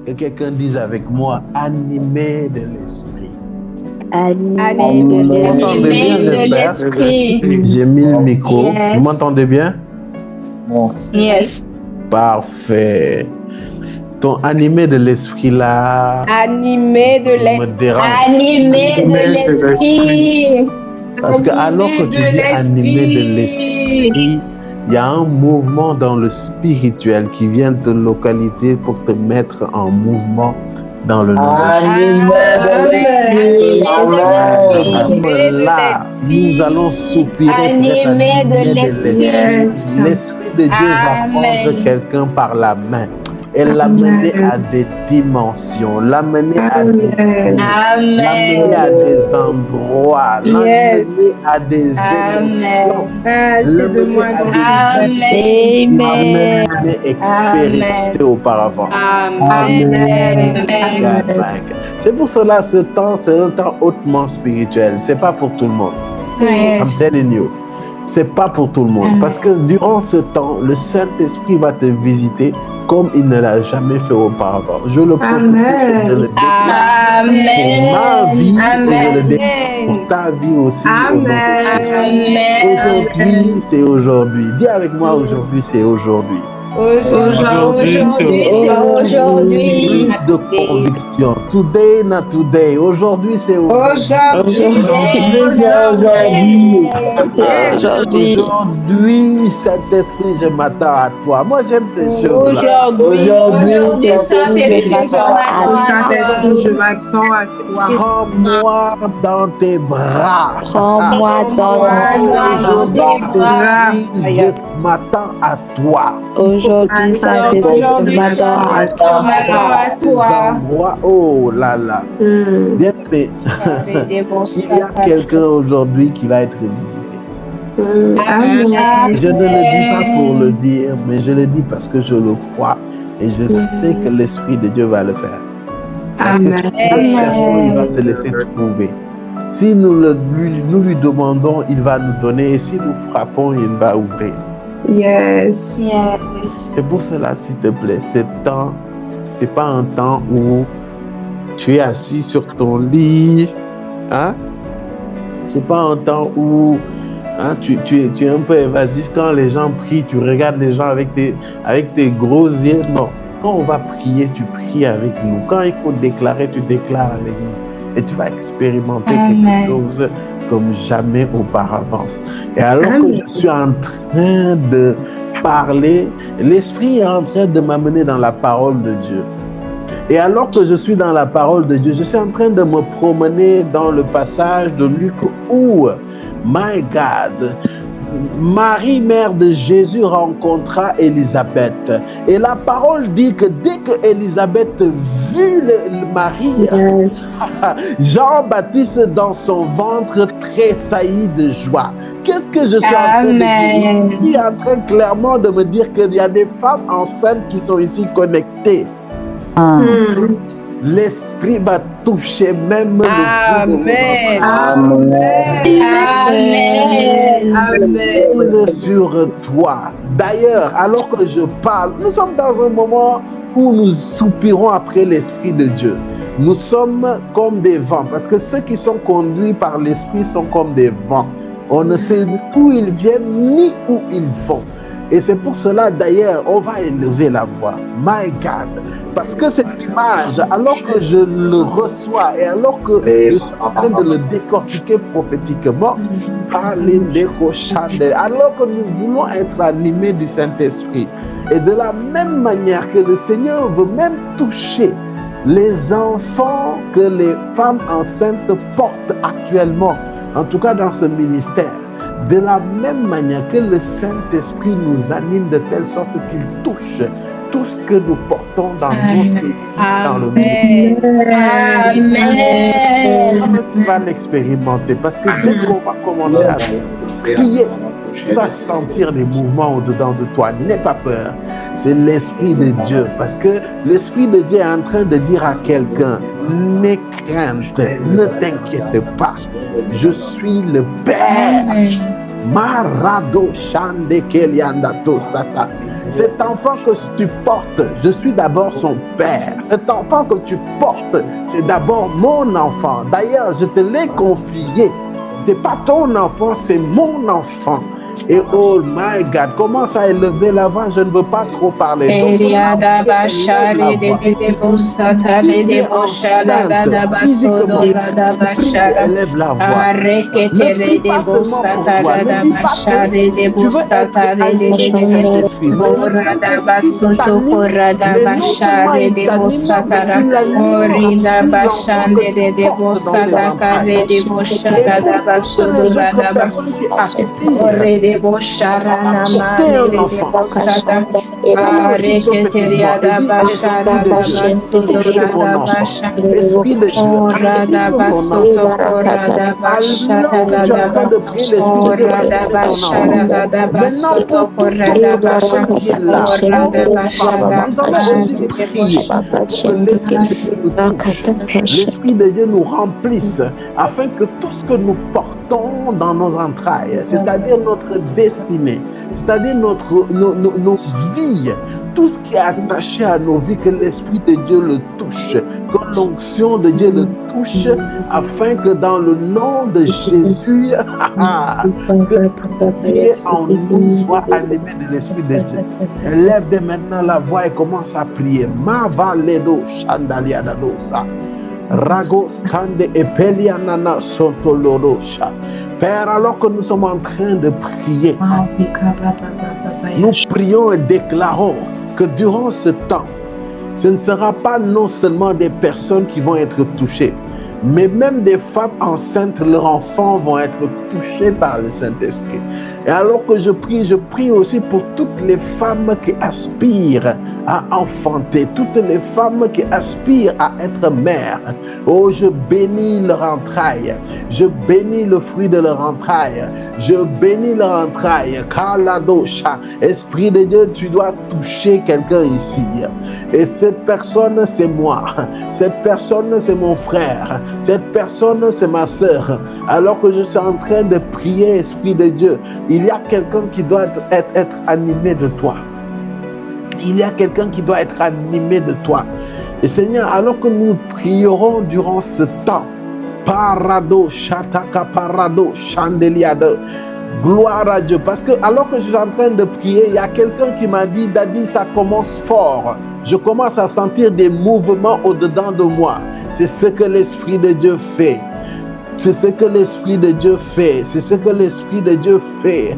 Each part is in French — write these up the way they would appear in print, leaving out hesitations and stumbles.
Que quelqu'un dise avec moi, animé de l'esprit. Animé Vous de m'entendez bien, j'espère? J'ai mis le micro. Yes. Vous m'entendez bien? Yes. Parfait. Ton animé de l'esprit là Animé de me l'esprit. dérange. Animé de l'esprit. Parce que alors que tu dis animé de l'esprit, il y a un mouvement dans le spirituel qui vient de localité pour te mettre en mouvement dans le nom de Jésus. Là, nous allons soupirer pour être Animé de animés de l'esprit. l'esprit. L'esprit de Dieu va prendre quelqu'un par la main et l'amener à des dimensions, l'amener à des l'amener à des endroits, l'amener à des émotions, l'amener à des qu'il n'a même jamais expérimenté auparavant. Amen. C'est pour cela ce temps, c'est un temps hautement spirituel. C'est pas pour tout le monde. I'm telling you. C'est pas pour tout le monde. Parce que durant ce temps, le Saint-Esprit va te visiter comme il ne l'a jamais fait auparavant. Je le prophétise, je le déclare pour ma vie et je le déclare pour ta vie aussi. Aujourd'hui, c'est aujourd'hui. Dis avec moi, aujourd'hui, c'est aujourd'hui. Aujourd'hui, c'est aujourd'hui. Plus de conviction. Today, not today. Aujourd'hui, c'est aujourd'hui. Aujourd'hui, Saint-Esprit, je m'attends à toi. Moi, j'aime ces choses-là. Aujourd'hui, Saint-Esprit, je m'attends à toi. Prends-moi dans tes bras. Prends-moi dans tes bras. Je m'attends à toi. Aujourd'hui, Saint-Esprit, je m'attends à toi. Oh là là. Bien aimé, il y a quelqu'un aujourd'hui qui va être visité. Je ne le dis pas pour le dire, mais je le dis parce que je le crois et je sais que l'Esprit de Dieu va le faire. Parce que si nous cherchons, il va se laisser trouver. Si nous lui demandons, il va nous donner et si nous frappons, il va ouvrir. C'est pour cela, s'il te plaît, ce temps, c'est pas un temps où tu es assis sur ton lit, hein? C'est pas un temps où tu es un peu évasif. Quand les gens prient, tu regardes les gens avec tes gros yeux. Non, quand on va prier, tu pries avec nous. Quand il faut déclarer, tu déclares avec nous. Et tu vas expérimenter quelque chose comme jamais auparavant. Et alors que je suis en train de parler, l'Esprit est en train de m'amener dans la parole de Dieu. Et alors que je suis dans la parole de Dieu, je suis en train de me promener dans le passage de Luc où, my God, Marie, mère de Jésus, rencontra Élisabeth. Et la parole dit que dès que Élisabeth vit Marie, Jean-Baptiste dans son ventre tressaillit de joie. Qu'est-ce que je suis en train de dire? Je suis en train clairement de me dire qu'il y a des femmes enceintes qui sont ici connectées. L'Esprit va toucher même le fruit sur toi. D'ailleurs, alors que je parle, nous sommes dans un moment où nous soupirons après l'Esprit de Dieu. Nous sommes comme des vents, parce que ceux qui sont conduits par l'Esprit sont comme des vents. On ne sait d'où ils viennent ni où ils vont. Et c'est pour cela, d'ailleurs, on va élever la voix. My God. Parce que cette image, alors que je le reçois et alors que je suis en train de le décortiquer prophétiquement, alors que nous voulons être animés du Saint-Esprit. Et de la même manière que le Seigneur veut même toucher les enfants que les femmes enceintes portent actuellement, en tout cas dans ce ministère. De la même manière que le Saint-Esprit nous anime de telle sorte qu'il touche tout ce que nous portons dans notre pays, dans le monde. Amen. Tu vas l'expérimenter parce que dès qu'on va commencer à prier, tu vas sentir des mouvements au-dedans de toi. N'aie pas peur. c'est l'Esprit de Dieu. Parce que l'Esprit de Dieu est en train de dire à quelqu'un, n'aie crainte, ne t'inquiète pas, je suis le Père. Marado Shande Keliandato Sata. Cet enfant que tu portes, je suis d'abord son père. Cet enfant que tu portes, c'est d'abord mon enfant. D'ailleurs, je te l'ai confié. C'est pas ton enfant, c'est mon enfant. Et oh my God, commence à élever la voix, je ne veux pas trop parler. Donc, élève la voix. Ne prie pas seulement pour toi, ne dis pas que tu veux être animé du Saint-Esprit. Mais le Saint-Esprit t'anime, mais non seulement il t'anime, mais il anime l'enfant que tu portes dans tes entrailles. Et pour toutes les autres personnes qui aspirent à porter un enfant, prie aussi prophétiquement et dis, Esprit de Dieu, touche mon enfant. Esprit de Dieu, anime mon enfant. Alors que tu es en train de prier, l'Esprit de Dieu va toucher ton enfant. Maintenant, pour toute personne qui est là, homme ou femme, nous allons aussi prier pour que l'Esprit de Dieu nous touche. L'Esprit de Dieu nous remplisse afin que tout ce que nous portons dans nos entrailles, c'est-à-dire notre destinée, c'est-à-dire nos vies, tout ce qui est attaché à nos vies, que l'Esprit de Dieu le touche, que l'onction de Dieu le touche, afin que dans le nom de Jésus, que prier en nous soit animé de l'Esprit de Dieu. Lève dès maintenant la voix et commence à prier. Ma valedo shandalia dadosa. Rago kande epelianana sotolorosha. Père, alors que nous sommes en train de prier, nous prions et déclarons que durant ce temps, ce ne sera pas non seulement des personnes qui vont être touchées, mais même des femmes enceintes, leurs enfants vont être touchés par le Saint-Esprit. Et alors que je prie aussi pour toutes les femmes qui aspirent à enfanter, toutes les femmes qui aspirent à être mères. Oh, je bénis leur entraille, je bénis le fruit de leur entraille, je bénis leur entraille. Kaladosha, Esprit de Dieu, tu dois toucher quelqu'un ici. Et cette personne, c'est moi. Cette personne, c'est mon frère. Cette personne, c'est ma sœur. Alors que je suis en train de prier, Esprit de Dieu, il y a quelqu'un qui doit être animé de toi. Il y a quelqu'un qui doit être animé de toi. Et Seigneur, alors que nous prierons durant ce temps, Parado, Shataka Parado, Chandeliade, gloire à Dieu. Parce que alors que je suis en train de prier, il y a quelqu'un qui m'a dit, Daddy, ça commence fort. Je commence à sentir des mouvements au-dedans de moi. C'est ce que l'Esprit de Dieu fait. C'est ce que l'Esprit de Dieu fait. C'est ce que l'Esprit de Dieu fait.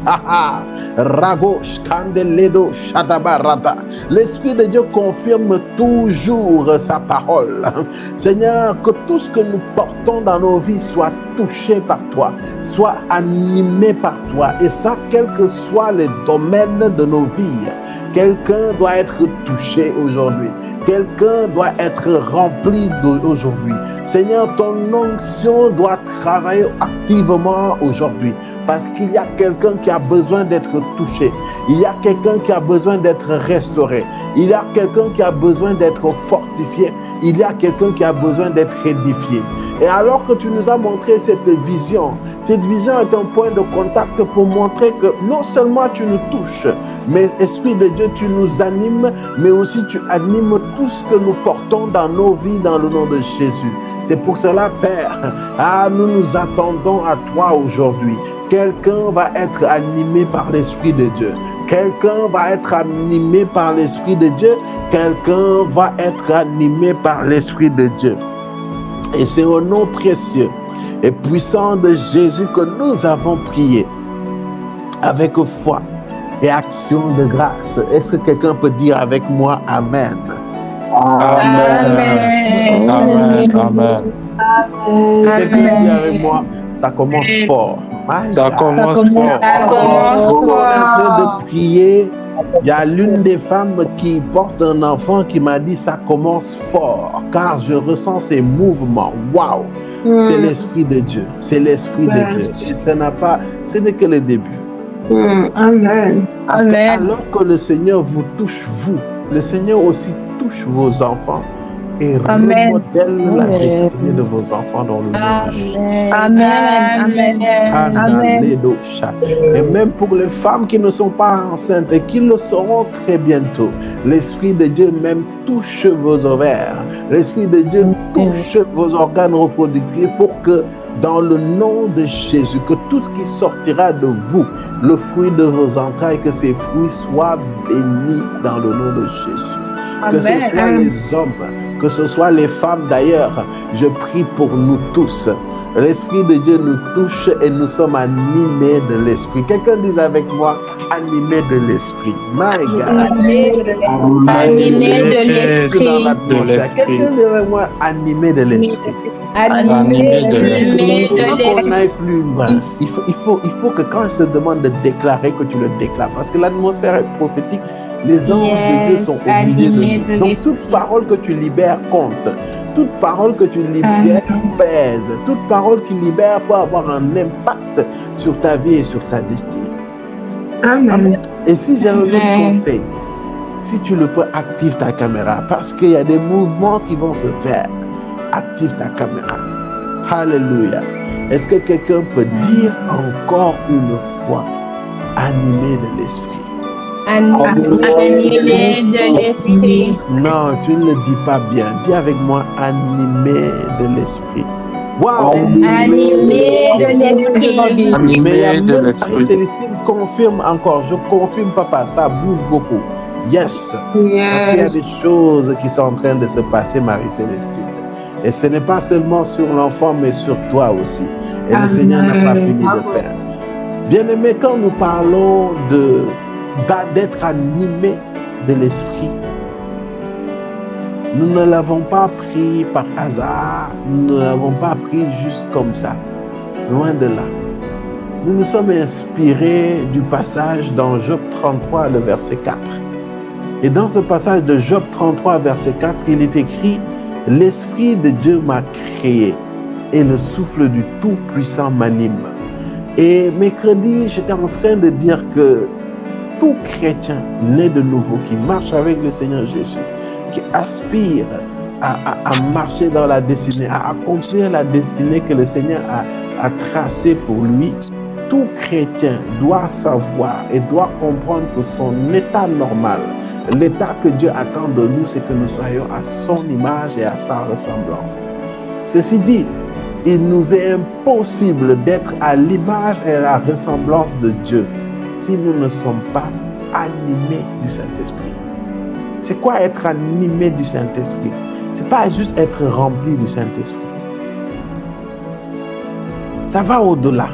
Rago Skandeledo Shadabarata. L'Esprit de Dieu confirme toujours sa parole. Seigneur, que tout ce que nous portons dans nos vies soit touché par toi, soit animé par toi. Et ça, quels que soient les domaines de nos vies, quelqu'un doit être touché aujourd'hui. Quelqu'un doit être rempli aujourd'hui. Seigneur, ton onction doit travailler activement aujourd'hui. Parce qu'il y a quelqu'un qui a besoin d'être touché. Il y a quelqu'un qui a besoin d'être restauré. Il y a quelqu'un qui a besoin d'être fortifié. Il y a quelqu'un qui a besoin d'être édifié. Et alors que tu nous as montré cette vision est un point de contact pour montrer que non seulement tu nous touches, mais Esprit de Dieu, tu nous animes, mais aussi tu animes tout ce que nous portons dans nos vies dans le nom de Jésus. C'est pour cela, Père, nous nous attendons à toi aujourd'hui. Quelqu'un va être animé par l'Esprit de Dieu. Quelqu'un va être animé par l'Esprit de Dieu. Quelqu'un va être animé par l'Esprit de Dieu. Et c'est au nom précieux et puissant de Jésus que nous avons prié avec foi et action de grâce. Est-ce que quelqu'un peut dire avec moi Amen? Amen. Amen. Amen. Quelqu'un dit avec moi, ça commence fort. Ça commence fort. Ça commence On est en train fort. de prier. Il y a l'une des femmes qui porte un enfant qui m'a dit ça commence fort car je ressens ces mouvements. Waouh! C'est l'Esprit de Dieu. C'est l'Esprit de Dieu. Et ce n'est que le début. Amen. Parce que Amen. alors que le Seigneur vous touche, vous, le Seigneur aussi touche vos enfants et Amen. remodèle la Amen. destinée de vos enfants dans le nom de Jésus. Amen. Amen. Et même pour les femmes qui ne sont pas enceintes et qui le seront très bientôt, l'Esprit de Dieu même touche vos ovaires. L'Esprit de Dieu touche vos organes reproductifs pour que dans le nom de Jésus, que tout ce qui sortira de vous, le fruit de vos entrailles, que ces fruits soient bénis dans le nom de Jésus. Que ce soit les hommes, que ce soit les femmes d'ailleurs, je prie pour nous tous. L'Esprit de Dieu nous touche et nous sommes animés de l'Esprit. Quelqu'un dise avec moi, animés de l'Esprit. My God. Animé de l'Esprit. Dans l'atmosphère. Quelqu'un dise avec moi, animé de l'Esprit. Animé de l'Esprit. On n'aille plus loin. Il faut que quand je te demande de déclarer, que tu le déclares. Parce que l'atmosphère est prophétique. Les anges de Dieu sont au milieu de nous. Donc toute parole que tu libères compte. Toute parole que tu libères pèse. Toute parole qui libère peut avoir un impact sur ta vie et sur ta destinée. Amen. Et si j'ai un autre conseil, si tu le peux, active ta caméra. Parce qu'il y a des mouvements qui vont se faire. Active ta caméra. Alléluia. Est-ce que quelqu'un peut dire encore une fois, animé de l'Esprit? Animé de l'Esprit. Non, tu ne le dis pas bien. Dis avec moi, animé de l'Esprit. Wow! Animé de l'Esprit. Mais il y a Animé de même l'Esprit. Marie-Célestine confirme encore. Je confirme, papa, ça bouge beaucoup. Yes! Parce qu'il y a Yes. des choses qui sont en train de se passer, Marie-Célestine. Et ce n'est pas seulement sur l'enfant, mais sur toi aussi. Et le Seigneur n'a pas fini de faire. Bien-aimé, quand nous parlons d'être animé de l'Esprit, nous ne l'avons pas pris par hasard, nous ne l'avons pas pris juste comme ça, loin de là. Nous nous sommes inspirés du passage dans Job 33, le verset 4. Et dans ce passage de Job 33, verset 4, il est écrit « L'Esprit de Dieu m'a créé et le souffle du Tout-Puissant m'anime. » Et mercredi, j'étais en train de dire que tout chrétien né de nouveau, qui marche avec le Seigneur Jésus, qui aspire à marcher dans la destinée, à accomplir la destinée que le Seigneur a tracée pour lui, tout chrétien doit savoir et doit comprendre que son état normal, l'état que Dieu attend de nous, c'est que nous soyons à son image et à sa ressemblance. Ceci dit, il nous est impossible d'être à l'image et à la ressemblance de Dieu si nous ne sommes pas animés du Saint-Esprit. C'est quoi être animé du Saint-Esprit? C'est pas juste être rempli du Saint-Esprit. Ça va au-delà.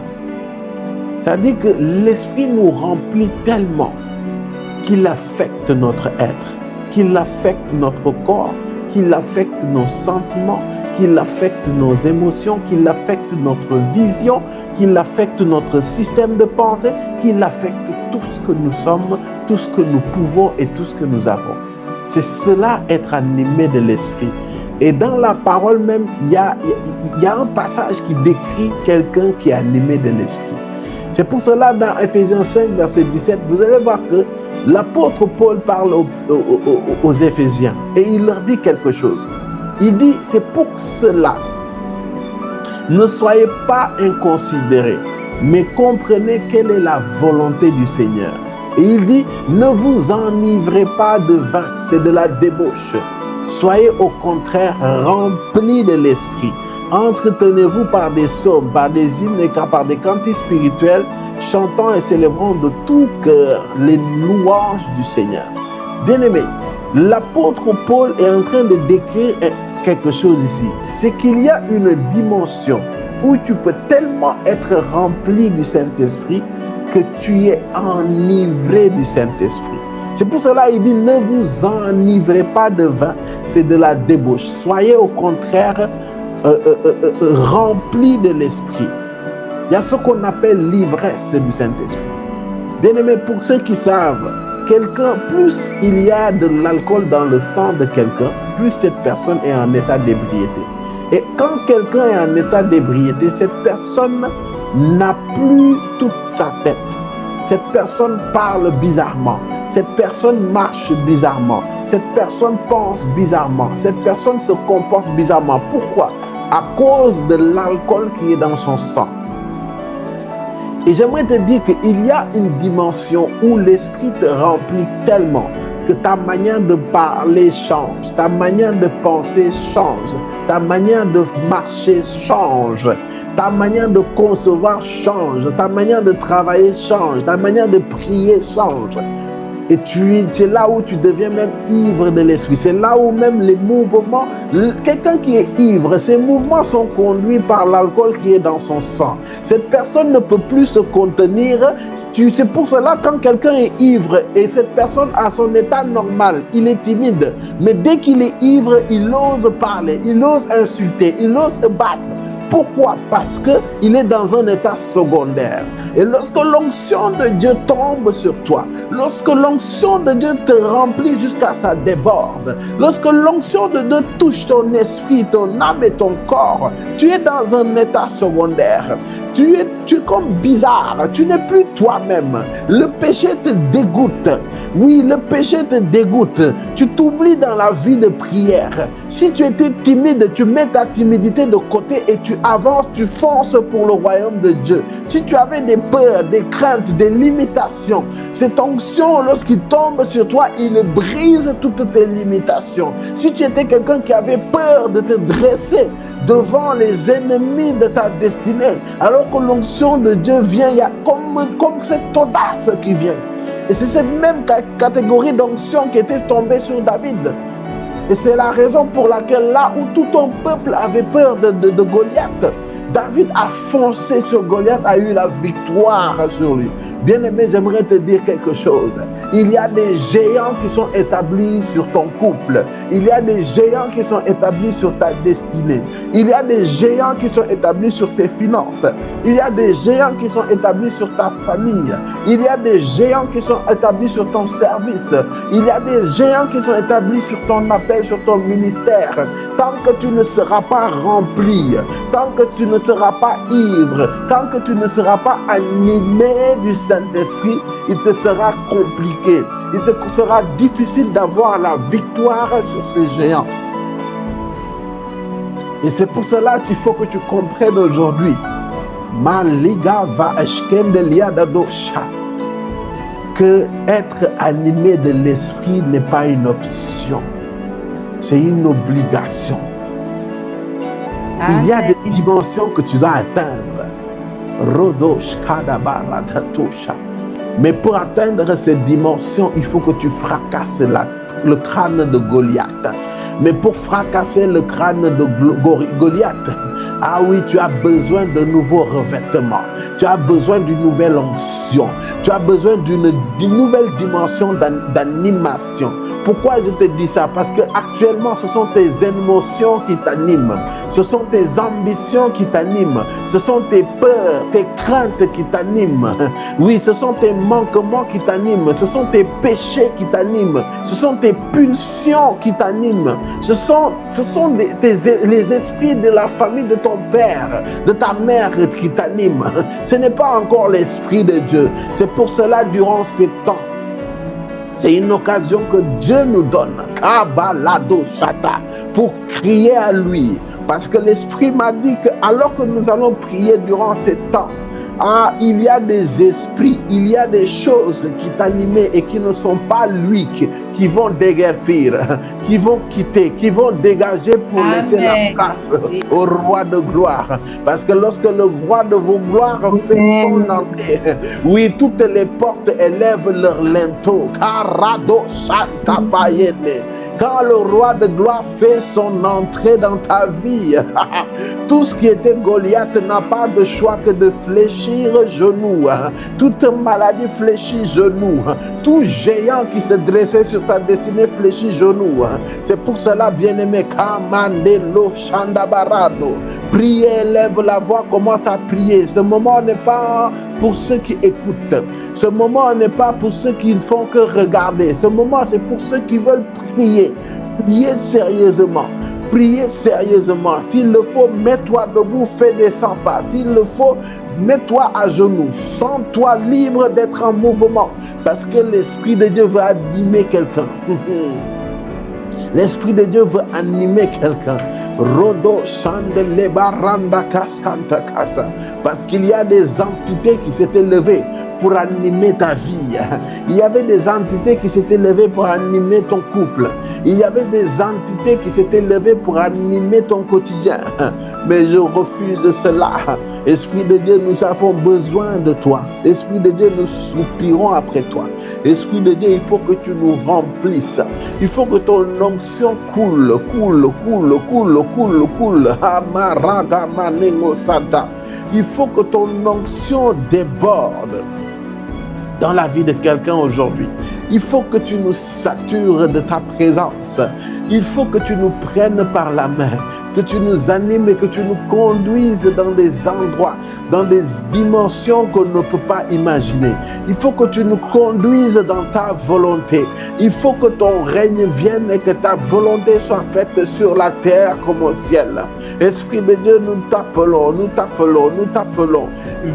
Ça dit que l'Esprit nous remplit tellement qu'il affecte notre être, qu'il affecte notre corps, qu'il affecte nos sentiments, qu'il affecte nos émotions, qu'il affecte notre vision, qu'il affecte notre système de pensée, qu'il affecte tout ce que nous sommes, tout ce que nous pouvons et tout ce que nous avons. C'est cela, être animé de l'Esprit. Et dans la parole même, il y a un passage qui décrit quelqu'un qui est animé de l'Esprit. C'est pour cela, dans Ephésiens 5, verset 17, vous allez voir que l'apôtre Paul parle aux Éphésiens et il leur dit quelque chose. Il dit, c'est pour cela, ne soyez pas inconsidérés, mais comprenez quelle est la volonté du Seigneur. Et il dit, ne vous enivrez pas de vin, c'est de la débauche. Soyez au contraire remplis de l'Esprit. Entretenez-vous par des psaumes, par des hymnes et par des cantiques spirituels, chantant et célébrant de tout cœur les louanges du Seigneur. Bien-aimé, l'apôtre Paul est en train de décrire quelque chose ici. C'est qu'il y a une dimension où tu peux tellement être rempli du Saint-Esprit que tu es enivré du Saint-Esprit. C'est pour cela qu'il dit, ne vous enivrez pas de vin, c'est de la débauche. Soyez au contraire rempli de l'Esprit. Il y a ce qu'on appelle l'ivresse du Saint-Esprit. Bien-aimé, pour ceux qui savent, plus il y a de l'alcool dans le sang de quelqu'un, plus cette personne est en état d'ébriété. Et quand quelqu'un est en état d'ébriété, cette personne n'a plus toute sa tête. Cette personne parle bizarrement. Cette personne marche bizarrement. Cette personne pense bizarrement. Cette personne se comporte bizarrement. Pourquoi? À cause de l'alcool qui est dans son sang. Et j'aimerais te dire qu'il y a une dimension où l'esprit te remplit tellement que ta manière de parler change, ta manière de penser change, ta manière de marcher change, ta manière de concevoir change, ta manière de travailler change, ta manière de prier change. Et tu es là où tu deviens même ivre de l'esprit. C'est là où même les mouvements, quelqu'un qui est ivre, ses mouvements sont conduits par l'alcool qui est dans son sang. Cette personne ne peut plus se contenir. C'est pour cela quand quelqu'un est ivre et cette personne a son état normal, il est timide. Mais dès qu'il est ivre, il ose parler, il ose insulter, il ose se battre. Pourquoi? Parce qu'il est dans un état secondaire. Et lorsque l'onction de Dieu tombe sur toi, lorsque l'onction de Dieu te remplit jusqu'à ça déborde, lorsque l'onction de Dieu touche ton esprit, ton âme et ton corps, tu es dans un état secondaire. Tu es comme bizarre, tu n'es plus toi-même. Le péché te dégoûte. Oui, le péché te dégoûte. Tu t'oublies dans la vie de prière. Si tu étais timide, tu mets ta timidité de côté et tu avances, tu fonces pour le royaume de Dieu. Si tu avais des peurs, des craintes, des limitations, cette onction, lorsqu'il tombe sur toi, il brise toutes tes limitations. Si tu étais quelqu'un qui avait peur de te dresser devant les ennemis de ta destinée, alors que l'onction de Dieu vient, il y a comme cette audace qui vient. Et c'est cette même catégorie d'onction qui était tombée sur David. Et c'est la raison pour laquelle là où tout ton peuple avait peur de Goliath, David a foncé sur Goliath, a eu la victoire sur lui. Bien-aimé, j'aimerais te dire quelque chose. Il y a des géants qui sont établis sur ton couple. Il y a des géants qui sont établis sur ta destinée. Il y a des géants qui sont établis sur tes finances. Il y a des géants qui sont établis sur ta famille. Il y a des géants qui sont établis sur ton service. Il y a des géants qui sont établis sur ton appel, sur ton ministère. Tant que tu ne seras pas rempli, tant que tu ne seras pas ivre, tant que tu ne seras pas animé du Saint-Esprit, il te sera compliqué. Il te sera difficile d'avoir la victoire sur ces géants. Et c'est pour cela qu'il faut que tu comprennes aujourd'hui. Maliga va eshkendelia dadosha. Que être animé de l'esprit n'est pas une option. C'est une obligation. Il y a des dimensions que tu dois atteindre. Mais pour atteindre ces dimensions, il faut que tu fracasses le crâne de Goliath. Mais pour fracasser le crâne de Goliath, ah oui, tu as besoin de nouveaux revêtements. Tu as besoin d'une nouvelle onction. Tu as besoin d'une nouvelle dimension d'animation. Pourquoi je te dis ça? Parce que actuellement, ce sont tes émotions qui t'animent. Ce sont tes ambitions qui t'animent. Ce sont tes peurs, tes craintes qui t'animent. Oui, ce sont tes manquements qui t'animent. Ce sont tes péchés qui t'animent. Ce sont tes pulsions qui t'animent. Ce sont les esprits de la famille de ton père, de ta mère qui t'animent. Ce n'est pas encore l'Esprit de Dieu. C'est pour cela, durant ces temps, c'est une occasion que Dieu nous donne, pour crier à lui. Parce que l'Esprit m'a dit que alors que nous allons prier durant ces temps, il y a des esprits, il y a des choses qui t'animaient et qui ne sont pas lui qui vont déguerpir, qui vont quitter, qui vont dégager pour laisser la place au roi de gloire. Parce que lorsque le roi de vos gloires fait son entrée, oui, toutes les portes élèvent leur linteau. Quand le roi de gloire fait son entrée dans ta vie, tout ce qui était Goliath n'a pas de choix que de fléchir genou. Toute maladie fléchit genou. Tout géant qui se dressait sur ta destinée fléchit genou. C'est pour cela, bien-aimé, Kamandelo Shandabarado, priez, lève la voix, commence à prier. Ce moment n'est pas pour ceux qui écoutent. Ce moment n'est pas pour ceux qui ne font que regarder. Ce moment, c'est pour ceux qui veulent prier. Priez sérieusement. prier sérieusement. S'il le faut, mets-toi debout, fais des 100 pas. S'il le faut, mets-toi à genoux. Sens-toi libre d'être en mouvement. Parce que l'Esprit de Dieu veut animer quelqu'un. L'Esprit de Dieu veut animer quelqu'un. Rodo Chandeleba Randa Kaskanta Kasa. Parce qu'il y a des entités qui s'étaient levées pour animer ta vie. Il y avait des entités qui s'étaient levées pour animer ton couple. Il y avait des entités qui s'étaient levées pour animer ton quotidien. Mais je refuse cela. Esprit de Dieu, nous avons besoin de toi. Esprit de Dieu, nous soupirons après toi. Esprit de Dieu, il faut que tu nous remplisses. Il faut que ton onction coule. Il faut que ton onction déborde dans la vie de quelqu'un aujourd'hui. Il faut que tu nous satures de ta présence. Il faut que tu nous prennes par la main, que tu nous animes et que tu nous conduises dans des endroits, dans des dimensions qu'on ne peut pas imaginer. Il faut que tu nous conduises dans ta volonté. Il faut que ton règne vienne et que ta volonté soit faite sur la terre comme au ciel. Esprit de Dieu, nous t'appelons.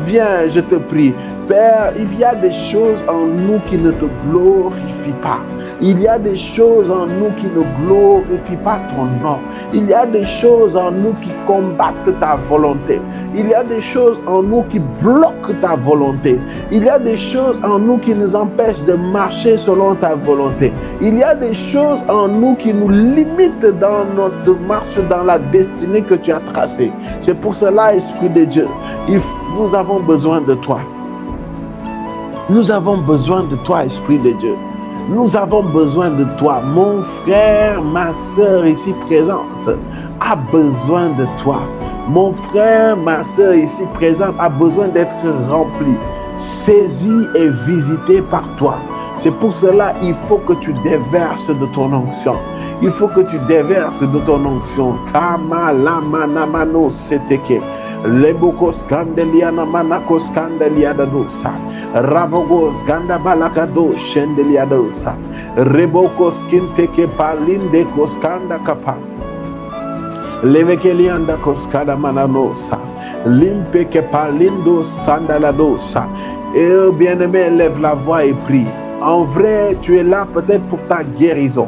Viens, je te prie. Père, il y a des choses en nous qui ne te glorifient pas. Il y a des choses en nous qui ne glorifient pas ton nom. Il y a des choses en nous qui combattent ta volonté. Il y a des choses en nous qui bloquent ta volonté. Il y a des choses en nous qui nous empêchent de marcher selon ta volonté. Il y a des choses en nous qui nous limitent dans notre marche dans la destinée que tu as tracée. C'est pour cela, Esprit de Dieu, nous avons besoin de toi. Nous avons besoin de toi, Esprit de Dieu. Nous avons besoin de toi. Mon frère, ma sœur ici présente a besoin de toi. Mon frère, ma sœur ici présente a besoin d'être rempli, saisi et visité par toi. C'est pour cela qu'il faut que tu déverses de ton onction. Il faut que tu déverses de ton onction. Kama lama namano seteke. Lebokos kandeliana manakos kandeliadadosa. Ravogos ganda balakado shendeliadosa. Rebokos kinteke palinde koskanda kapa. Levekelianda koskada mananosa. Limpeke palindo sandaladosa. Et bien-aimé, lève la voix et prie. En vrai, tu es là peut-être pour ta guérison.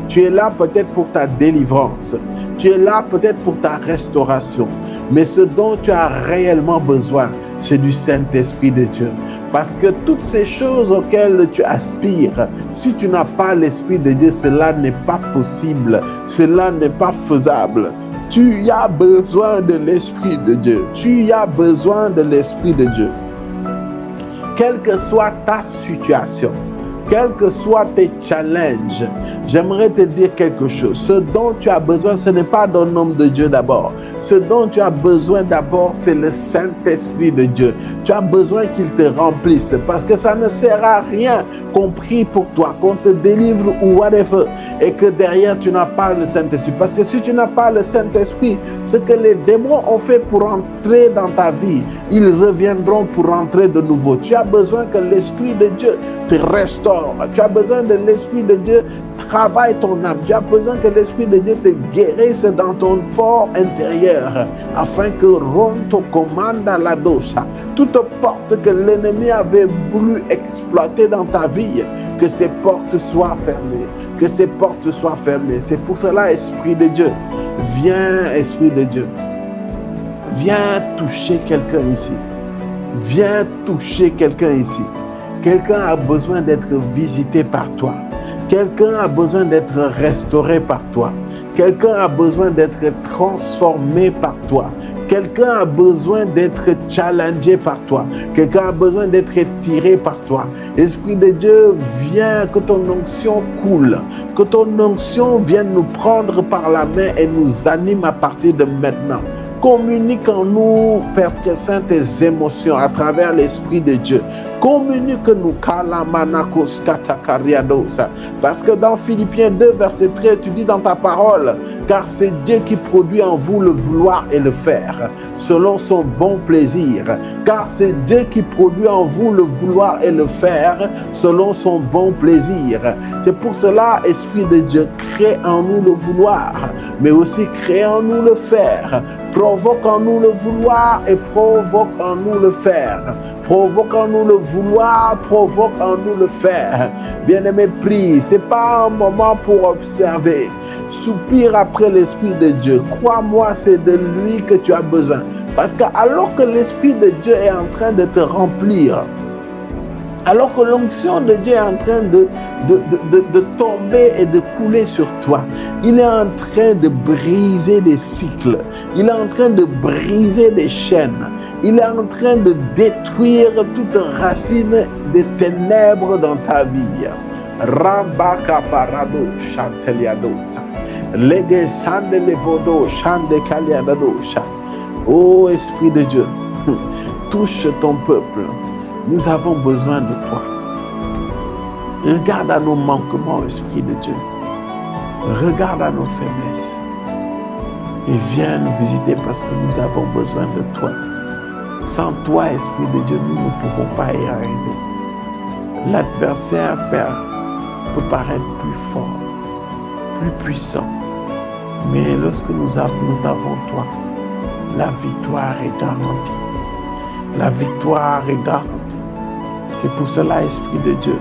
Tu es là peut-être pour ta délivrance. Tu es là peut-être pour ta restauration. Mais ce dont tu as réellement besoin, c'est du Saint-Esprit de Dieu. Parce que toutes ces choses auxquelles tu aspires, si tu n'as pas l'Esprit de Dieu, cela n'est pas possible. Cela n'est pas faisable. Tu as besoin de l'Esprit de Dieu. Tu as besoin de l'Esprit de Dieu. Quelle que soit ta situation, quels que soient tes challenges, j'aimerais te dire quelque chose. Ce dont tu as besoin, ce n'est pas d'un homme de Dieu d'abord. Ce dont tu as besoin d'abord, c'est le Saint-Esprit de Dieu. Tu as besoin qu'il te remplisse parce que ça ne sert à rien qu'on prie pour toi, qu'on te délivre ou whatever et que derrière tu n'as pas le Saint-Esprit. Parce que si tu n'as pas le Saint-Esprit, ce que les démons ont fait pour entrer dans ta vie, ils reviendront pour entrer de nouveau. Tu as besoin que l'Esprit de Dieu te restaure. Tu as besoin de l'Esprit de Dieu travaille ton âme. Tu as besoin que l'Esprit de Dieu te guérisse dans ton fort intérieur afin que Ronto commande à la dosa. Toute porte que l'ennemi avait voulu exploiter dans ta vie, que ces portes soient fermées. Que ces portes soient fermées. C'est pour cela, Esprit de Dieu, viens, Esprit de Dieu. Viens toucher quelqu'un ici. Viens toucher quelqu'un ici. Quelqu'un a besoin d'être visité par toi. Quelqu'un a besoin d'être restauré par toi. Quelqu'un a besoin d'être transformé par toi. Quelqu'un a besoin d'être challengé par toi. Quelqu'un a besoin d'être tiré par toi. Esprit de Dieu, viens, que ton onction coule. Que ton onction vienne nous prendre par la main et nous anime à partir de maintenant. Communique en nous, Père très saint, tes émotions à travers l'Esprit de Dieu. Communique-nous, parce que dans Philippiens 2, verset 13, tu dis dans ta parole car c'est Dieu qui produit en vous le vouloir et le faire, selon son bon plaisir. Car c'est Dieu qui produit en vous le vouloir et le faire, selon son bon plaisir. C'est pour cela, Esprit de Dieu, crée en nous le vouloir, mais aussi crée en nous le faire. Provoque en nous le vouloir et provoque en nous le faire. Provoque en nous le vouloir, provoque en nous le faire. Bien-aimé, prie. Ce n'est pas un moment pour observer. Soupire après l'Esprit de Dieu. Crois-moi, c'est de lui que tu as besoin. Parce que alors que l'Esprit de Dieu est en train de te remplir, alors que l'onction de Dieu est en train de tomber et de couler sur toi, il est en train de briser des cycles, il est en train de briser des chaînes, il est en train de détruire toute racine des ténèbres dans ta vie. Rabaka parado chanteliadosa, lege chande levodo chande kaliadosa. Ô Esprit de Dieu, touche ton peuple. Nous avons besoin de toi. Regarde à nos manquements, Esprit de Dieu. Regarde à nos faiblesses. Et viens nous visiter parce que nous avons besoin de toi. Sans toi, Esprit de Dieu, nous ne pouvons pas y arriver. L'adversaire, Père, peut paraître plus fort, plus puissant. Mais lorsque nous avons toi, la victoire est garantie. La victoire est garantie. C'est pour cela, Esprit de Dieu,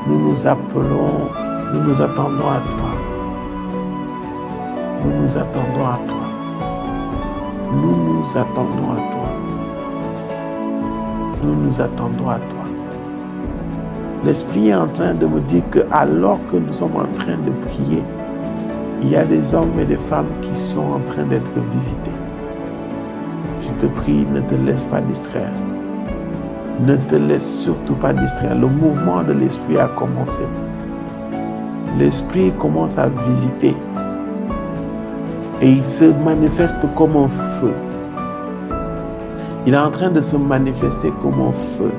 nous nous appelons, nous nous attendons à toi. Nous nous attendons à toi. Nous nous attendons à toi. Nous nous attendons à toi. L'Esprit est en train de me dire que alors que nous sommes en train de prier, il y a des hommes et des femmes qui sont en train d'être visités. Je te prie, ne te laisse pas distraire. Ne te laisse surtout pas distraire. Le mouvement de l'Esprit a commencé. L'Esprit commence à visiter. Et il se manifeste comme un feu. Il est en train de se manifester comme un feu.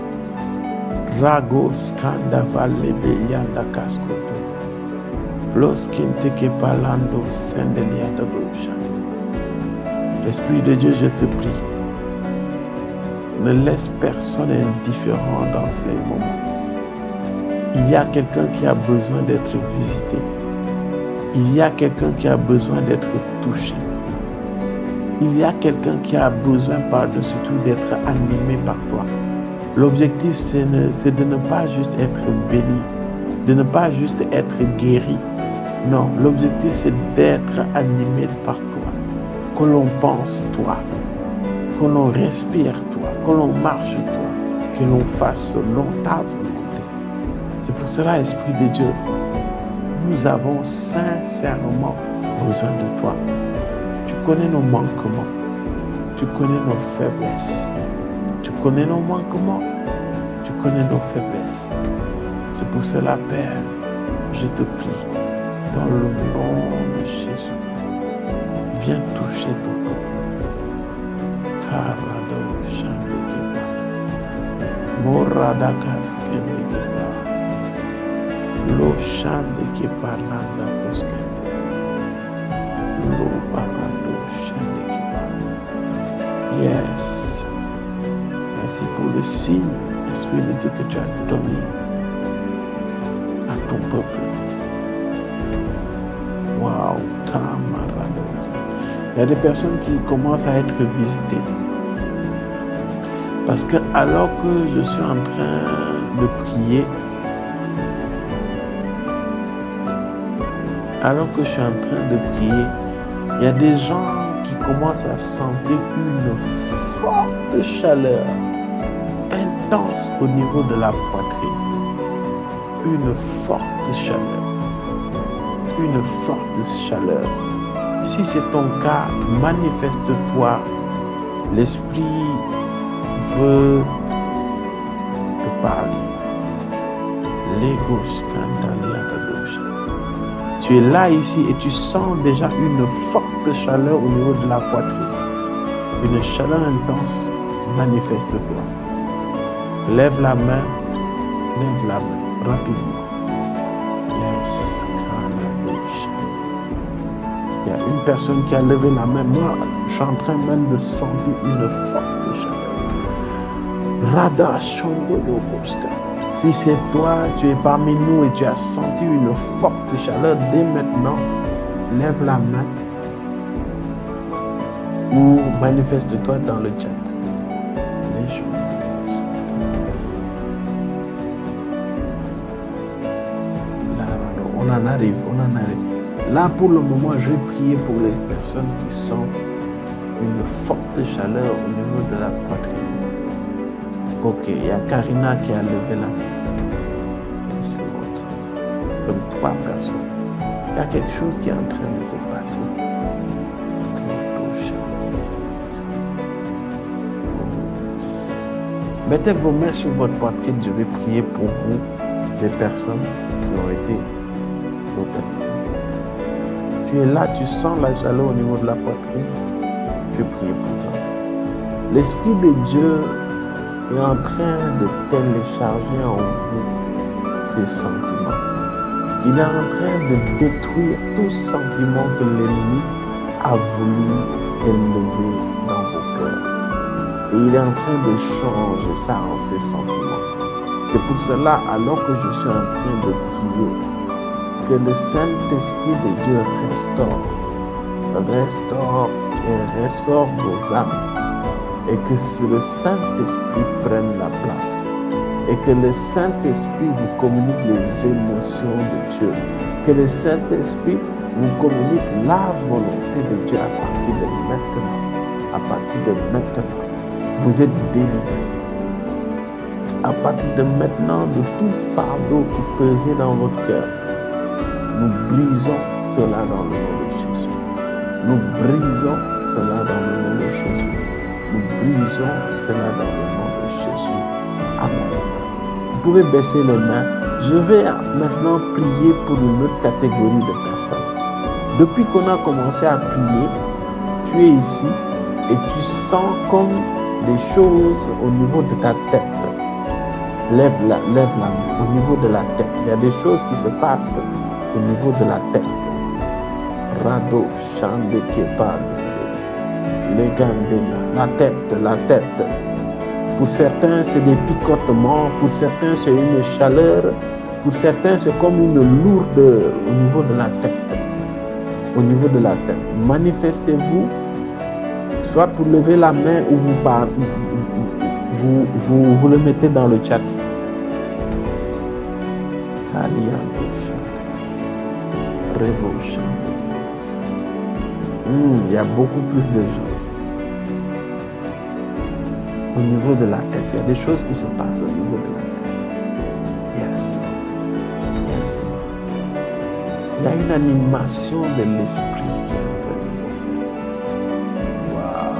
Rago skandaval lebeyanda kaskoto. Loskinte ke palando sendeliata dosha. Esprit de Dieu, je te prie. Ne laisse personne indifférent dans ces moments. Il y a quelqu'un qui a besoin d'être visité. Il y a quelqu'un qui a besoin d'être touché. Il y a quelqu'un qui a besoin par-dessus tout d'être animé par toi. L'objectif, c'est de ne pas juste être béni, de ne pas juste être guéri. Non, l'objectif, c'est d'être animé par toi. Que l'on pense toi, que l'on respire toi, que l'on marche toi, que l'on fasse selon ta volonté. C'est pour cela, Esprit de Dieu, nous avons sincèrement besoin de toi. Tu connais nos manquements, tu connais nos faiblesses, tu connais nos manquements, tu connais nos faiblesses. C'est pour cela, Père, je te prie, dans le nom de Jésus, viens toucher ton peuple. Karado Shandekeba, Moradakas Kendekeba, Lo Shandekeba Landa Koskende, Lo Barado Shandekeba. Yes. Merci pour le signe, Esprit de Dieu, que tu as donné à ton peuple. Waouh, Tamarados. Il y a des personnes qui commencent à être visitées. Parce que alors que je suis en train de prier, il y a des gens qui commencent à sentir une forte chaleur intense au niveau de la poitrine. Une forte chaleur. Une forte chaleur. Si c'est ton cas, manifeste-toi. L'Esprit veut te parler. Legos Candalia Kadosh. Tu es là ici et tu sens déjà une forte chaleur au niveau de la poitrine. Une chaleur intense. Manifeste-toi. Lève la main rapidement. Yes. Il y a une personne qui a levé la main. Moi, je suis en train même de sentir une forte chaleur. Rada Shondolo Boska. Si c'est toi, tu es parmi nous et tu as senti une forte chaleur, dès maintenant, lève la main ou manifeste-toi dans le chat. Les choses. Là, on en arrive. Là, pour le moment, je vais prier pour les personnes qui sentent une forte chaleur au niveau de la poitrine. Ok, il y a Karina qui a levé la main. C'est l'autre. Comme 3 personnes. Il y a quelque chose qui est en train de se passer. Mettez vos mains sur votre poitrine. Je vais prier pour vous, les personnes qui ont été localisées. Tu es là, tu sens la chaleur au niveau de la poitrine. Je vais prier pour toi. L'Esprit de Dieu est en train de télécharger en vous ces sentiments. Il est en train de détruire tout sentiment que l'ennemi a voulu élever dans vos cœurs. Et il est en train de changer ça en ces sentiments. C'est pour cela, alors que je suis en train de prier, que le Saint-Esprit de Dieu restaure vos âmes. Et que le Saint-Esprit prenne la place. Et que le Saint-Esprit vous communique les émotions de Dieu. Que le Saint-Esprit vous communique la volonté de Dieu à partir de maintenant. À partir de maintenant, vous êtes délivrés. À partir de maintenant, de tout fardeau qui pesait dans votre cœur, nous brisons cela dans le nom de Jésus. Nous brisons cela dans le nom de Jésus. Nous brisons cela dans le nom de Jésus. Amen. Vous pouvez baisser les mains. Je vais maintenant prier pour une autre catégorie de personnes. Depuis qu'on a commencé à prier, tu es ici et tu sens comme des choses au niveau de ta tête. Lève la main au niveau de la tête. Il y a des choses qui se passent au niveau de la tête. Rado, Chande, Kepade, la tête. Pour certains, c'est des picotements. Pour certains, c'est une chaleur. Pour certains, c'est comme une lourdeur au niveau de la tête. Au niveau de la tête. Manifestez-vous. Soit vous levez la main ou vous parlez. Vous le mettez dans le chat. Il y a beaucoup plus de gens. Au niveau de la tête, il y a des choses qui se passent au niveau de la tête. Yes. Il y a une animation de l'esprit qui est en train de se faire. Wow.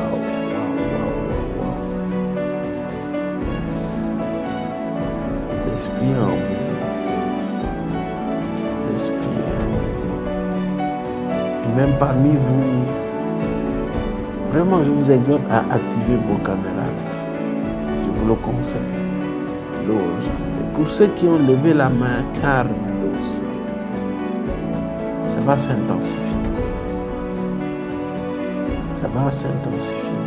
L'esprit est en mouvement. Et même parmi vous, vraiment, je vous exhorte à activer vos caméras. Je vous le conseille. Et pour ceux qui ont levé la main, Carlos, ça va s'intensifier. Ça va s'intensifier.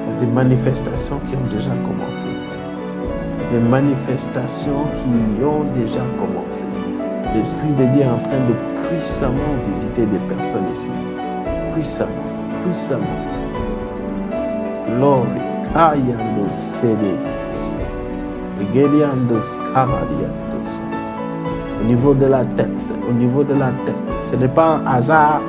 Il y a des manifestations qui ont déjà commencé. Des manifestations qui ont déjà commencé. L'Esprit de Dieu est en train de puissamment visiter des personnes ici. Puissamment. Glory. Kayandos Sede. Egeliandos Kavaliandos. Au niveau de la tête. Ce n'est pas un hasard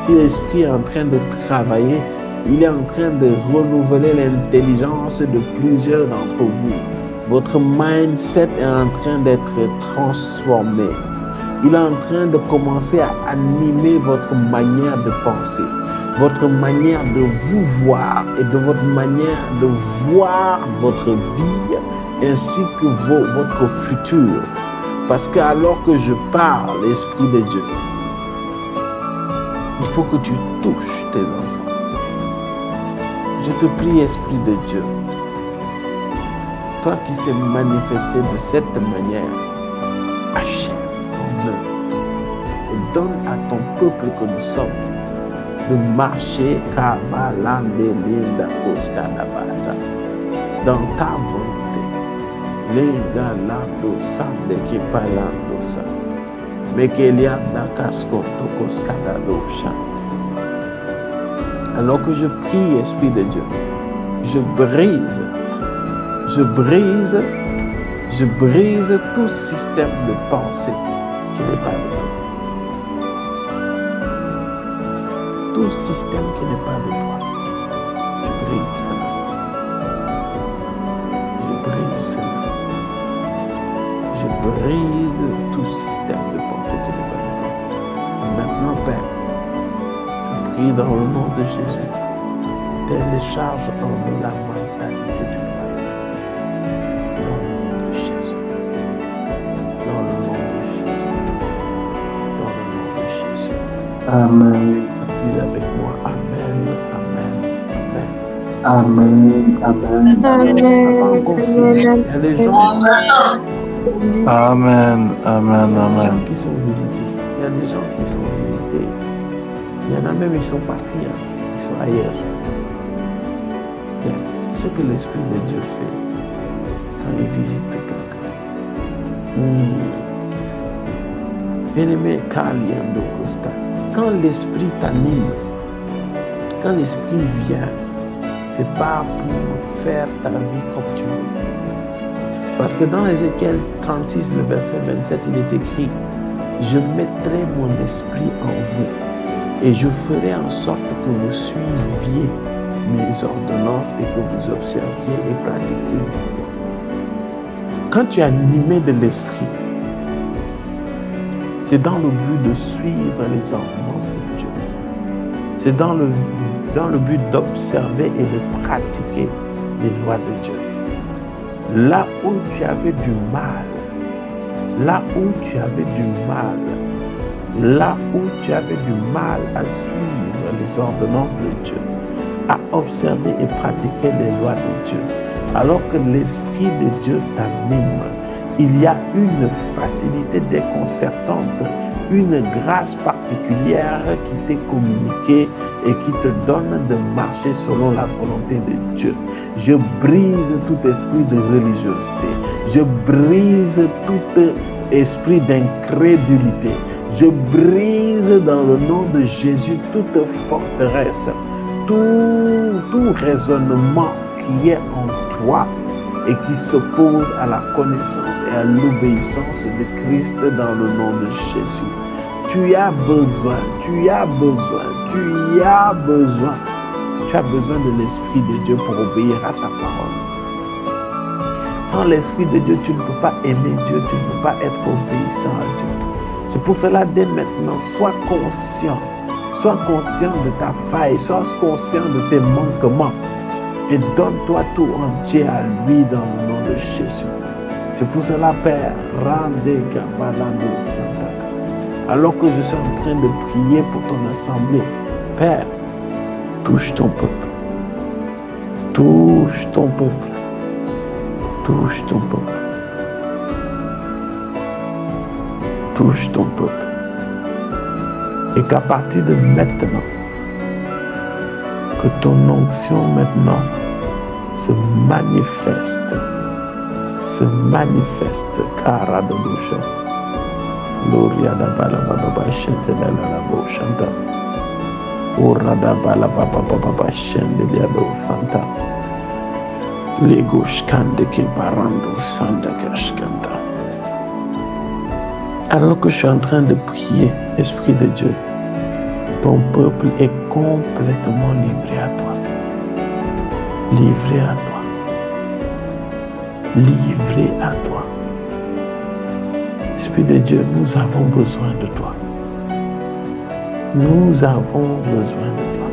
que l'Esprit est en train de travailler. Il est en train de renouveler l'intelligence de plusieurs d'entre vous. Votre mindset est en train d'être transformé. Il est en train de commencer à animer votre manière de penser, votre manière de vous voir et de votre manière de voir votre vie ainsi que votre futur. Parce que alors que je parle, l'Esprit de Dieu, il faut que tu touches tes enfants. Je te prie, Esprit de Dieu, toi qui s'est manifesté de cette manière, achève donnes à ton peuple que nous sommes de marcher dans ta volonté. Les gars là, qui parlent ça. Mais qu'il y a alors que je prie, Esprit de Dieu, je brise tout système de pensée qui n'est pas de toi. Tout système qui n'est pas de toi, je brise cela. Je brise tout système de pensée qui n'est pas de toi. Maintenant, Père, je prie dans le nom de Jésus, télécharge en nous la mentalité du royaume. Dans le nom de Jésus. Dans le nom de Jésus. Dans le nom de Jésus. Amen. Dis avec moi, Amen, Amen, Amen. Amen. Amen. Ça va encore finir. Il y a des gens Amen. Amen. Amen. qui sont visités. Il y a des gens qui sont visités. Il y en a même, ils sont partis, hein. Ils sont ailleurs. Yes. Ce que l'Esprit de Dieu fait quand il visite quelqu'un. Bien-aimé, Kaliando Costa. Quand l'Esprit t'anime, quand l'Esprit vient, c'est pas pour faire ta vie comme tu veux. Parce que dans Ézéchiel 36, le verset 27, il est écrit: je mettrai mon esprit en vous et je ferai en sorte que vous suiviez mes ordonnances et que vous observiez et pratiquiez mes lois. Quand tu es animé de l'esprit, c'est dans le but de suivre les ordonnances de Dieu. C'est dans le but d'observer et de pratiquer les lois de Dieu. Là où tu avais du mal, à suivre les ordonnances de Dieu, à observer et pratiquer les lois de Dieu, alors que l'Esprit de Dieu t'anime, il y a une facilité déconcertante, une grâce particulière qui t'est communiquée et qui te donne de marcher selon la volonté de Dieu. Je brise tout esprit de religiosité. Je brise tout esprit d'incrédulité. Je brise dans le nom de Jésus toute forteresse, tout raisonnement qui est en toi et qui s'oppose à la connaissance et à l'obéissance de Christ dans le nom de Jésus. Tu as besoin de l'Esprit de Dieu pour obéir à sa parole. Sans l'Esprit de Dieu, tu ne peux pas aimer Dieu, tu ne peux pas être obéissant à Dieu. C'est pour cela, dès maintenant, sois conscient de ta faille, sois conscient de tes manquements et donne-toi tout entier à lui dans le nom de Jésus. C'est pour cela, Père, rendez Kabalando Santaka. Alors que je suis en train de prier pour ton assemblée, Père, touche ton peuple. Touche ton peuple. Touche ton peuple. Touche ton peuple. Et qu'à partir de maintenant, que ton onction maintenant se manifeste. Cara de bouche. Gloria da bala baba shente la la bo shanta. Ora da bala baba shende lia do santa. Lego skande ke barando sanda kashkanta. Alors que je suis en train de prier, Esprit de Dieu, ton peuple est complètement livré à toi. Livré à toi. Livré à toi. Esprit de Dieu, nous avons besoin de toi. Nous avons besoin de toi.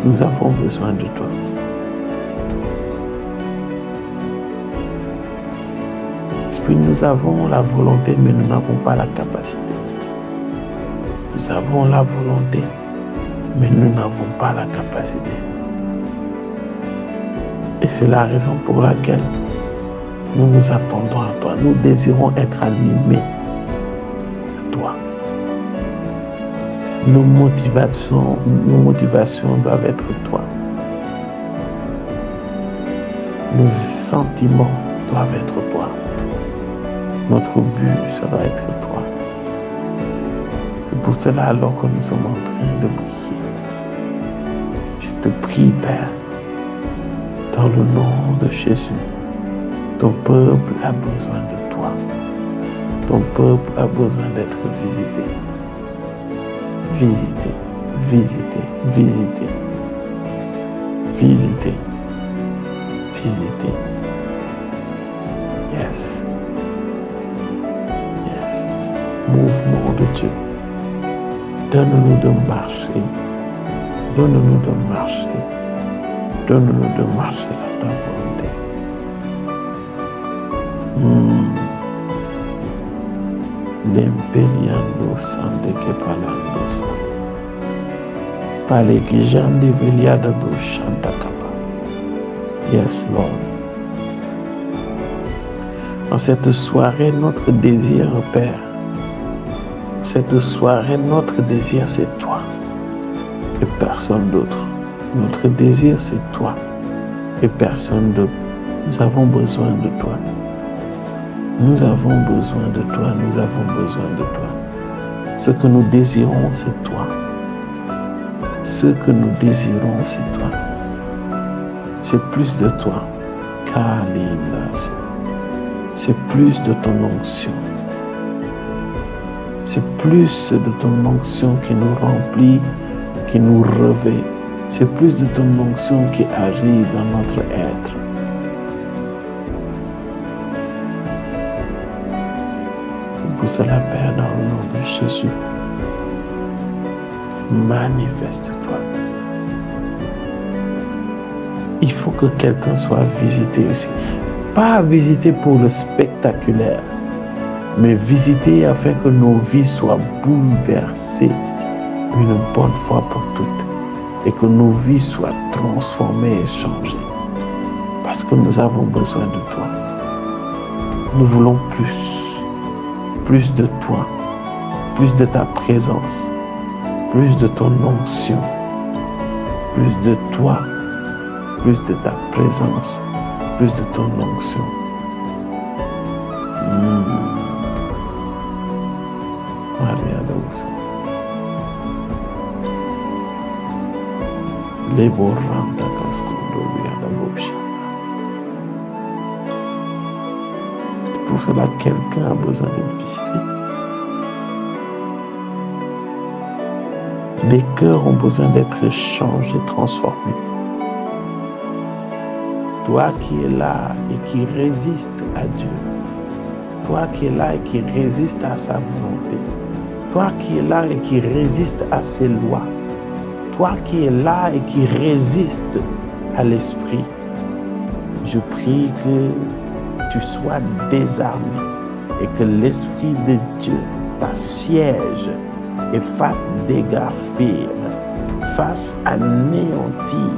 Nous avons besoin de toi. Esprit, nous avons la volonté, mais nous n'avons pas la capacité. Nous avons la volonté, mais nous n'avons pas la capacité. Et c'est la raison pour laquelle nous nous attendons à toi. Nous désirons être animés de toi. Nos motivations doivent être toi. Nos sentiments doivent être toi. Notre but, ça doit être toi. C'est pour cela, alors que nous sommes en train de prier, je te prie, Père, dans le nom de Jésus, ton peuple a besoin de toi. Ton peuple a besoin d'être visité. Visité, visité, visité, visité, visité. Yes. Yes. Mouvement de Dieu. Donne-nous de marcher. Donne-nous de marcher. Donne-nous de marcher dans ta volonté. L'imperiando sande que palando sa. Pale qui jande veliada do chanta kapa. Yes, Lord. En cette soirée, notre désir, Père, cette soirée, notre désir, c'est toi et personne d'autre. Notre désir, c'est toi et personne d'autre. Nous avons besoin de toi. Nous avons besoin de toi, nous avons besoin de toi. Ce que nous désirons, c'est toi. Ce que nous désirons, c'est toi. C'est plus de toi. Kalinaso. C'est plus de ton onction. C'est plus de ton onction qui nous remplit, qui nous revêt. C'est plus de ton onction qui agit dans notre être. Pour cela, Père, dans le nom de Jésus, manifeste-toi. Il faut que quelqu'un soit visité ici. Pas visité pour le spectaculaire, mais visité afin que nos vies soient bouleversées une bonne fois pour toutes et que nos vies soient transformées et changées. Parce que nous avons besoin de toi. Nous voulons plus de toi, plus de ta présence, plus de ton onction, plus de toi, plus de ta présence, plus de ton onction. Maria Dousa. Les borranda cascondo via la bouchata. Pour cela, quelqu'un a besoin de visiter. Les cœurs ont besoin d'être changés, transformés. Toi qui es là et qui résiste à Dieu, toi qui es là et qui résiste à sa volonté, toi qui es là et qui résiste à ses lois, toi qui es là et qui résiste à l'esprit, je prie que tu sois désarmé et que l'Esprit de Dieu t'assiège et fasse dégarpir, fasse anéantir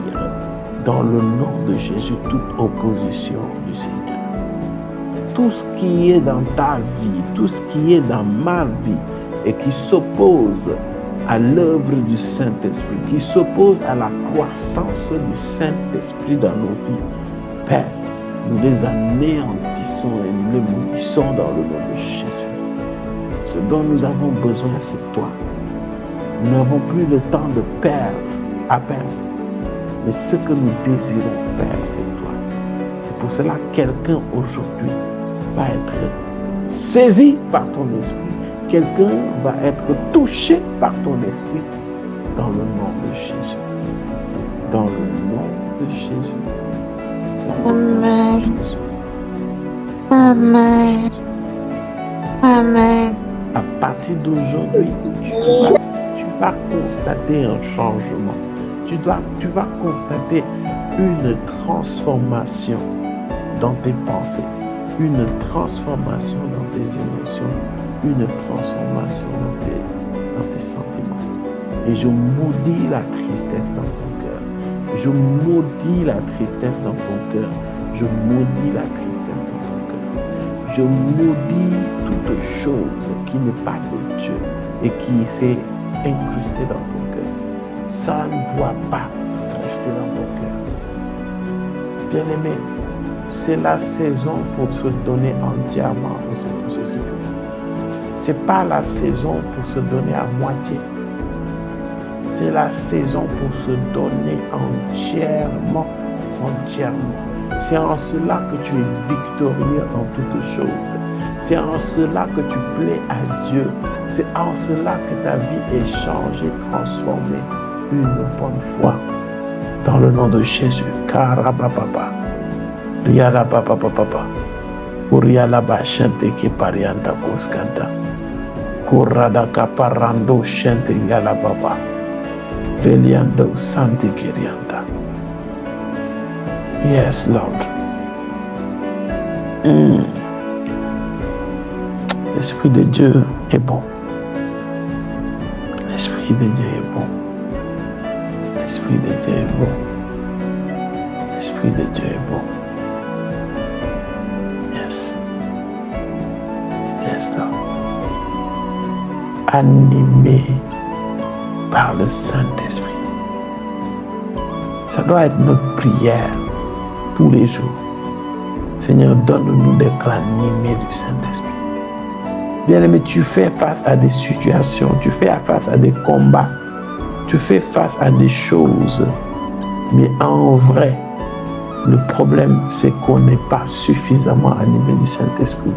dans le nom de Jésus toute opposition du Seigneur. Tout ce qui est dans ta vie, tout ce qui est dans ma vie et qui s'oppose à l'œuvre du Saint-Esprit, qui s'oppose à la croissance du Saint-Esprit dans nos vies, Père, nous les anéantissons et nous les maudissons dans le nom de Jésus. Ce dont nous avons besoin, c'est toi. Nous n'avons plus le temps de perdre, à perdre. Mais ce que nous désirons, Père, c'est toi. C'est pour cela que quelqu'un aujourd'hui va être saisi par ton esprit. Quelqu'un va être touché par ton esprit dans le nom de Jésus. Dans le nom de Jésus. Amen. Amen. Amen. À partir d'aujourd'hui, tu vas constater un changement. Tu vas constater une transformation dans tes pensées, une transformation dans tes émotions, une transformation dans tes sentiments. Et je maudis la tristesse dans ton cœur. Je maudis la tristesse dans ton cœur. Je maudis la tristesse dans ton cœur. Je maudis toute chose qui n'est pas de Dieu et qui s'est incrusté dans ton cœur. Ça ne doit pas rester dans ton cœur. Bien-aimé, c'est la saison pour se donner entièrement au Seigneur Jésus-Christ. Ce n'est pas la saison pour se donner à moitié. C'est la saison pour se donner entièrement. C'est en cela que tu es victorieux en toutes choses. C'est en cela que tu plais à Dieu. C'est en cela que ta vie est changée, transformée une bonne fois. Dans le nom de Jésus. Karabapapa. Rialabapapapa. Urialaba shente ke parianda koskanda. Kurada kaparando shente yalababa. Veliando santi kirianda. Yes, Lord. L'Esprit de Dieu est bon. L'Esprit de Dieu est bon. L'Esprit de Dieu est bon. L'Esprit de Dieu est bon. Yes. Yes, Lord. Animé par le Saint-Esprit. Ça doit être notre prière tous les jours. Seigneur, donne-nous d'être animés du Saint-Esprit. Bien-aimé, tu fais face à des situations, tu fais face à des combats, tu fais face à des choses. Mais en vrai, le problème, c'est qu'on n'est pas suffisamment animé du Saint-Esprit.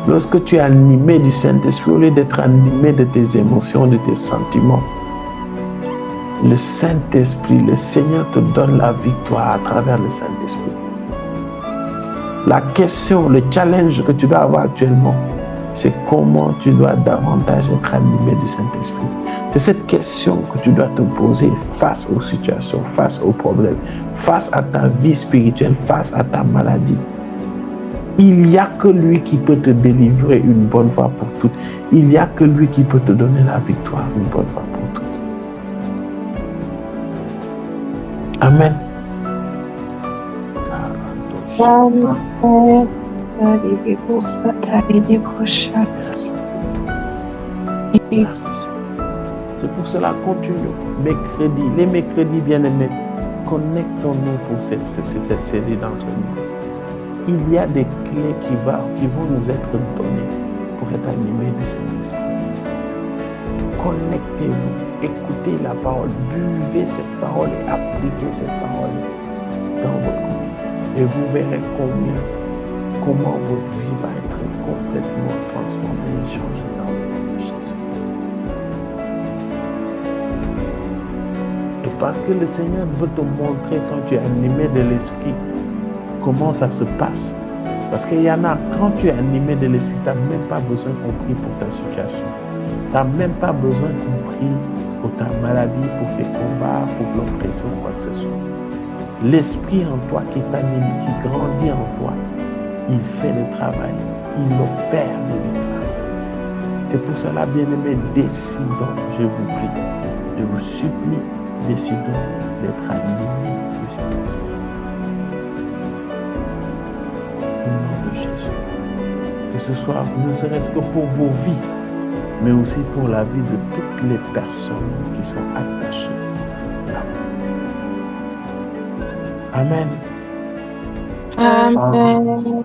Lorsque tu es animé du Saint-Esprit, au lieu d'être animé de tes émotions, de tes sentiments, le Saint-Esprit, le Seigneur te donne la victoire à travers le Saint-Esprit. La question, le challenge que tu dois avoir actuellement, c'est comment tu dois davantage être animé du Saint-Esprit. C'est cette question que tu dois te poser face aux situations, face aux problèmes, face à ta vie spirituelle, face à ta maladie. Il n'y a que lui qui peut te délivrer une bonne fois pour toutes. Il n'y a que lui qui peut te donner la victoire une bonne fois pour toutes. Amen. C'est pour cela, continuons. Mercredi, les mercredis bien-aimés, connectons-nous pour cette série d'entraînement. Il y a des clés qui vont nous être données pour être animés du Saint-Esprit. Connectez-vous, écoutez la parole, buvez cette parole et appliquez cette parole dans votre quotidien. Et vous verrez comment votre vie va être complètement transformée et changée dans le nom de Jésus. Et parce que le Seigneur veut te montrer quand tu es animé de l'Esprit, comment ça se passe. Parce qu'il y en a, quand tu es animé de l'Esprit, tu n'as même pas besoin qu'on prie pour ta situation. Tu n'as même pas besoin qu'on prie pour ta maladie, pour tes combats, pour l'oppression, quoi que ce soit. L'Esprit en toi qui t'anime, qui grandit en toi, il fait le travail, il opère les miracles. C'est pour cela, bien-aimés, décidons, je vous prie, je vous supplie, décidons d'être animés du Saint-Esprit. Au nom de Jésus. Que ce soit, ne serait-ce que pour vos vies, mais aussi pour la vie de toutes les personnes qui sont attachées à vous. Amen. Amen.